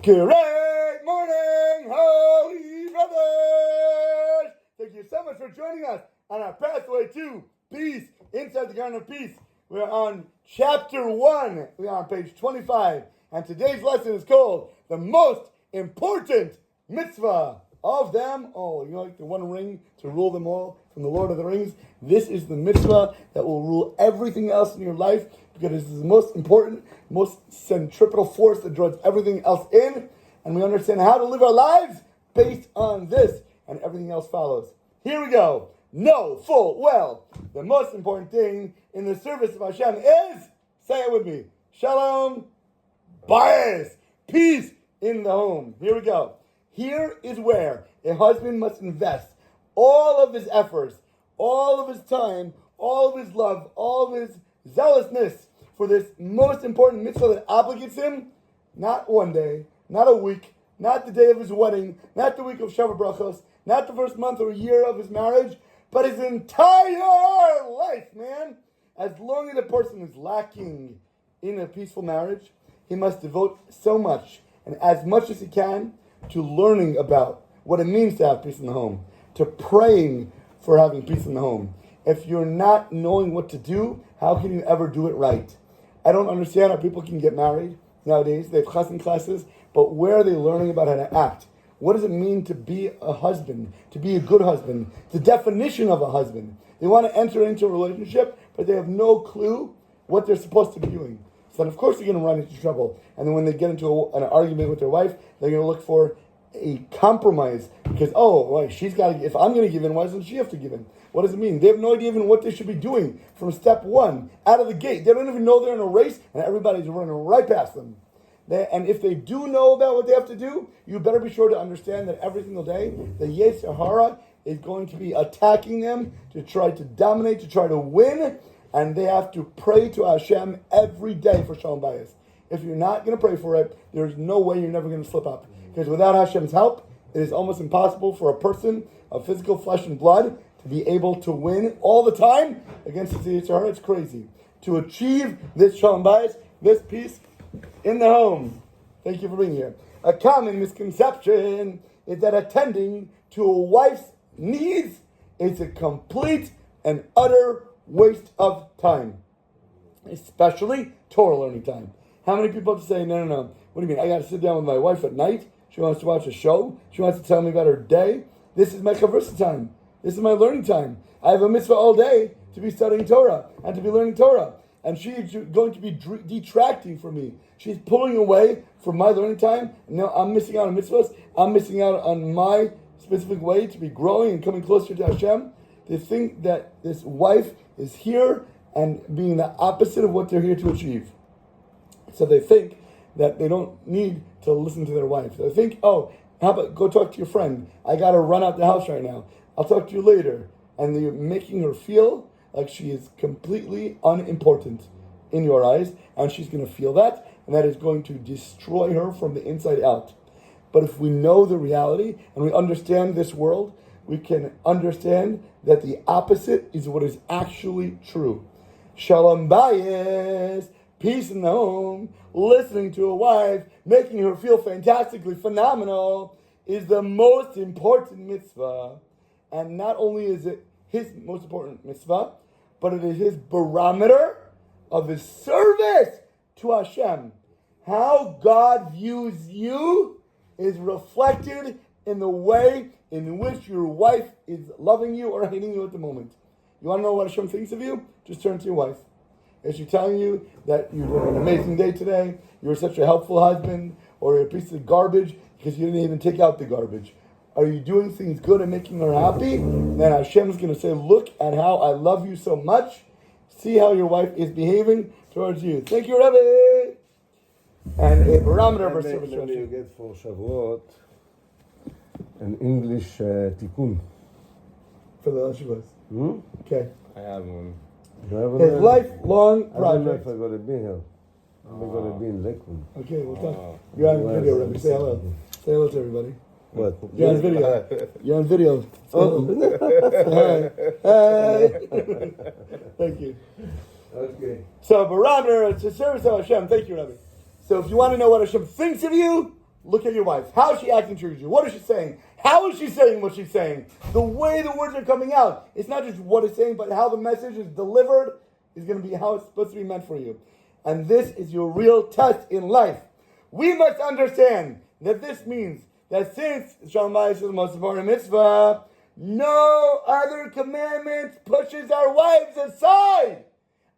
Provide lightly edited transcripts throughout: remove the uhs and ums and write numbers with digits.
Great morning, holy brothers! Thank you so much for joining us on our pathway to peace, inside the Garden of Peace. We're on chapter 1. We're on page 25. And today's lesson is called the most important mitzvah of them all. You know, like the one ring to rule them all from the Lord of the Rings? This is the mitzvah that will rule everything else in your life, because this is the most important, most centripetal force that draws everything else in. And we understand how to live our lives based on this, and everything else follows. Here we go. Know full well the most important thing in the service of Hashem is, say it with me, Shalom Arush, peace in the home. Here we go. Here is where a husband must invest all of his efforts, all of his time, all of his love, all of his zealousness for this most important mitzvah that obligates him, not one day, not a week, not the day of his wedding, not the week of Shabbat Brachos, not the first month or year of his marriage, but his entire life, man. As long as a person is lacking in a peaceful marriage, he must devote so much, and as much as he can, to learning about what it means to have peace in the home, to praying for having peace in the home. If you're not knowing what to do, how can you ever do it right? I don't understand how people can get married nowadays. They have chassan classes, but where are they learning about how to act? What does it mean to be a husband, to be a good husband? The definition of a husband. They want to enter into a relationship, but they have no clue what they're supposed to be doing. So then, of course, they're going to run into trouble. And then when they get into an argument with their wife, they're going to look for a compromise. Because, she's got to, if I'm going to give in, why doesn't she have to give in? What does it mean? They have no idea even what they should be doing from step one, out of the gate. They don't even know they're in a race, and everybody's running right past them. And if they do know about what they have to do, you better be sure to understand that every single day, the Yetzer Hara is going to be attacking them to try to dominate, to try to win, and they have to pray to Hashem every day for Shalom Bayis. If you're not going to pray for it, there's no way you're never going to slip up. Because without Hashem's help, it is almost impossible for a person of physical flesh and blood to be able to win all the time against the Yetzer Hara. It's crazy. To achieve this Shalom Bayis, this peace in the home. Thank you for being here. A common misconception is that attending to a wife's needs is a complete and utter waste of time, especially Torah learning time. How many people have to say, no, what do you mean? I got to sit down with my wife at night? She wants to watch a show? She wants to tell me about her day? This is my chavrisa time. This is my learning time. I have a mitzvah all day to be studying Torah and to be learning Torah. And she's going to be detracting from me. She's pulling away from my learning time. Now I'm missing out on mitzvahs. I'm missing out on my specific way to be growing and coming closer to Hashem. They think that this wife is here and being the opposite of what they're here to achieve. So they think that they don't need to listen to their wife. They think, how about go talk to your friend? I got to run out the house right now. I'll talk to you later. And they're making her feel like she is completely unimportant in your eyes, and she's going to feel that, and that is going to destroy her from the inside out. But if we know the reality and we understand this world, we can understand that the opposite is what is actually true. Shalom Bayis, peace in the home, listening to a wife, making her feel fantastically phenomenal, is the most important mitzvah. And not only is it his most important mitzvah, but it is his barometer of his service to Hashem. How God views you is reflected in the way in which your wife is loving you or hating you at the moment. You want to know what Hashem thinks of you? Just turn to your wife. Is she telling you that you had an amazing day today, you were such a helpful husband, or you're a piece of garbage because you didn't even take out the garbage? Are you doing things good and making her happy? Then Hashem is going to say, look at how I love you so much. See how your wife is behaving towards you. Thank you, Rabbi. And a barometer of our service. Maybe you get for Shavuot an English tikkun. For the Shavuos. Okay. I have one. His lifelong project. I don't know if I'm going to be here. I'm going to be in Lakewood. Okay, we'll talk. You're on video, Rabbi. Say hello. Say hello to everybody. What? You're on video. You're on video. Hi. Thank you. Okay. So, barometer, it's a service of Hashem. Thank you, Rabbi. So if you want to know what Hashem thinks of you, look at your wife. How is she acting towards you? What is she saying? How is she saying what she's saying? The way the words are coming out. It's not just what it's saying, but how the message is delivered is going to be how it's supposed to be meant for you. And this is your real test in life. We must understand that this means that since Shalom Arush is the most important mitzvah, no other commandment pushes our wives aside.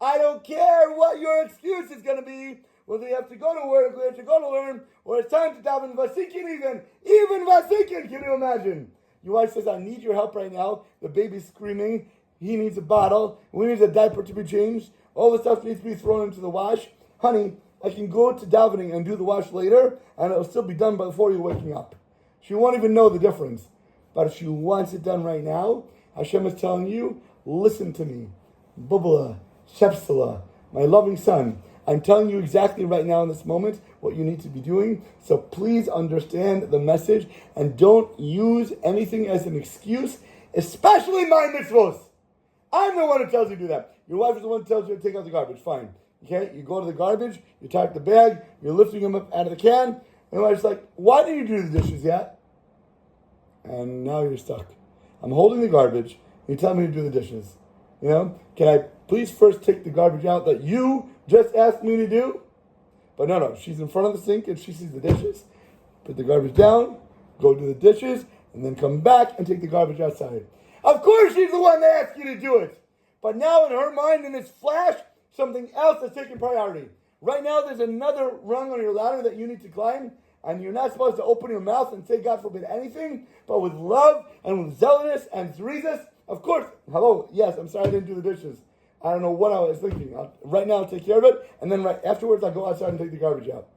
I don't care what your excuse is going to be, whether you have to go to work, whether you have to go to learn, or it's time to daven vasikin even vasikin, can you imagine? Your wife says, I need your help right now. The baby's screaming. He needs a bottle. We need a diaper to be changed. All the stuff needs to be thrown into the wash. Honey, I can go to davening and do the wash later, and it'll still be done before you're waking up. She won't even know the difference. But if she wants it done right now, Hashem is telling you, listen to me. Bubala, Shepsala, my loving son, I'm telling you exactly right now in this moment what you need to be doing. So please understand the message and don't use anything as an excuse, especially my mitzvahs. I'm the one who tells you to do that. Your wife is the one who tells you to take out the garbage. Fine. Okay? You go to the garbage, you take the bag, you're lifting them up out of the can, and your wife's like, why didn't you do the dishes yet? And now you're stuck. I'm holding the garbage, you tell me to do the dishes. You know? Can I please first take the garbage out that you just asked me to do? But no, she's in front of the sink and she sees the dishes. Put the garbage down, go do the dishes, and then come back and take the garbage outside. Of course she's the one that asked you to do it. But now in her mind, in this flash, something else has taken priority. Right now there's another rung on your ladder that you need to climb, and you're not supposed to open your mouth and say, God forbid, anything, but with love and with zealotness and zrizas, of course, hello, yes, I'm sorry I didn't do the dishes. I don't know what I was thinking. Right now I'll take care of it, and then right afterwards I'll go outside and take the garbage out.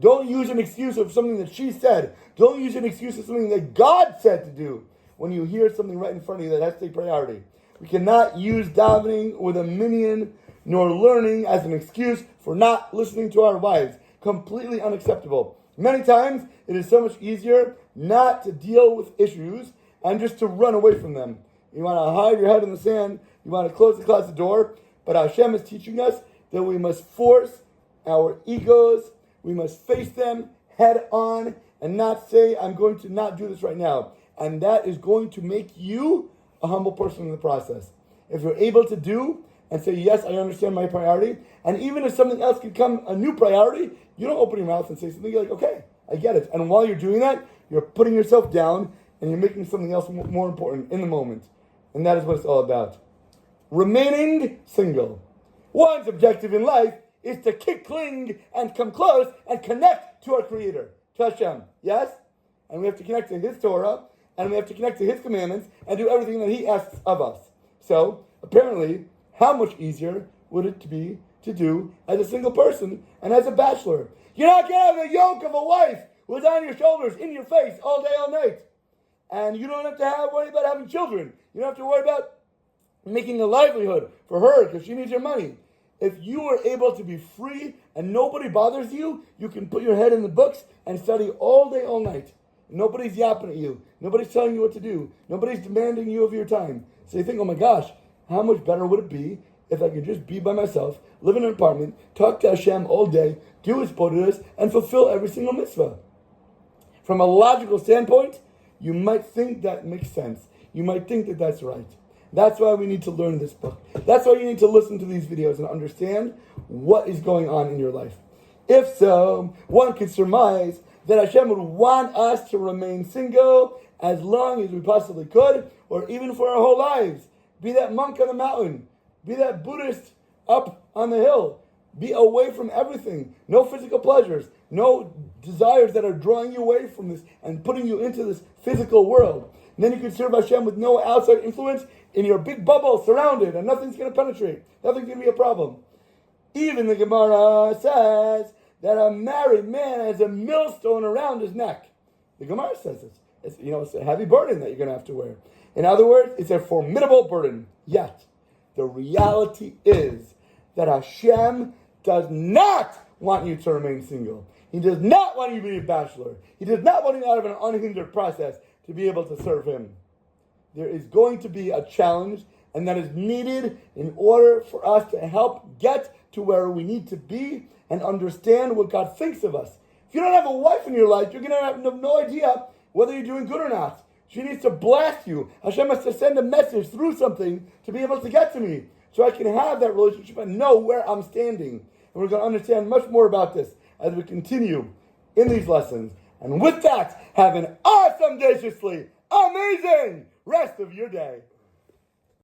Don't use an excuse of something that she said. Don't use an excuse of something that God said to do when you hear something right in front of you that has to take priority. We cannot use davening with a minion nor learning as an excuse for not listening to our wives. Completely unacceptable. Many times it is so much easier not to deal with issues and just to run away from them. You want to hide your head in the sand. You want to close the closet door. But Hashem is teaching us that we must force our egos. We must face them head on and not say, I'm going to not do this right now. And that is going to make you a humble person in the process. If you're able to do and say, yes, I understand my priority, and even if something else can come a new priority, you don't open your mouth and say something. You're like, okay, I get it. And while you're doing that, you're putting yourself down and you're making something else more important in the moment. And that is what it's all about. Remaining single. One's objective in life is to kick cling and come close and connect to our Creator, to Hashem. Yes? And we have to connect to His Torah, and we have to connect to His commandments and do everything that He asks of us. So, apparently, how much easier would it be to do as a single person and as a bachelor? You're not going to have the yoke of a wife who's on your shoulders, in your face, all day, all night. And you don't have to worry about having children. You don't have to worry about making a livelihood for her because she needs your money. If you are able to be free and nobody bothers you, you can put your head in the books and study all day, all night. Nobody's yapping at you. Nobody's telling you what to do. Nobody's demanding you of your time. So you think, oh my gosh, how much better would it be if I could just be by myself, live in an apartment, talk to Hashem all day, do His podus, and fulfill every single mitzvah? From a logical standpoint, you might think that makes sense. You might think that that's right. That's why we need to learn this book. That's why you need to listen to these videos and understand what is going on in your life. If so, one could surmise that Hashem would want us to remain single as long as we possibly could, or even for our whole lives. Be that monk on the mountain. Be that Buddhist up on the hill. Be away from everything. No physical pleasures. No desires that are drawing you away from this and putting you into this physical world. And then you can serve Hashem with no outside influence in your big bubble surrounded, and nothing's going to penetrate. Nothing's going to be a problem. Even the Gemara says that a married man has a millstone around his neck. The Gemara says this. It's a heavy burden that you're going to have to wear. In other words, it's a formidable burden. Yet, the reality is that Hashem does not want you to remain single. He does not want you to be a bachelor. He does not want you out of an unhindered process to be able to serve Him. There is going to be a challenge, and that is needed in order for us to help get to where we need to be and understand what God thinks of us. If you don't have a wife in your life, you're going to have no idea whether you're doing good or not. She needs to blast you. Hashem has to send a message through something to be able to get to me, so I can have that relationship and know where I'm standing. And we're going to understand much more about this as we continue in these lessons. And with that, have an awesome, graciously amazing rest of your day.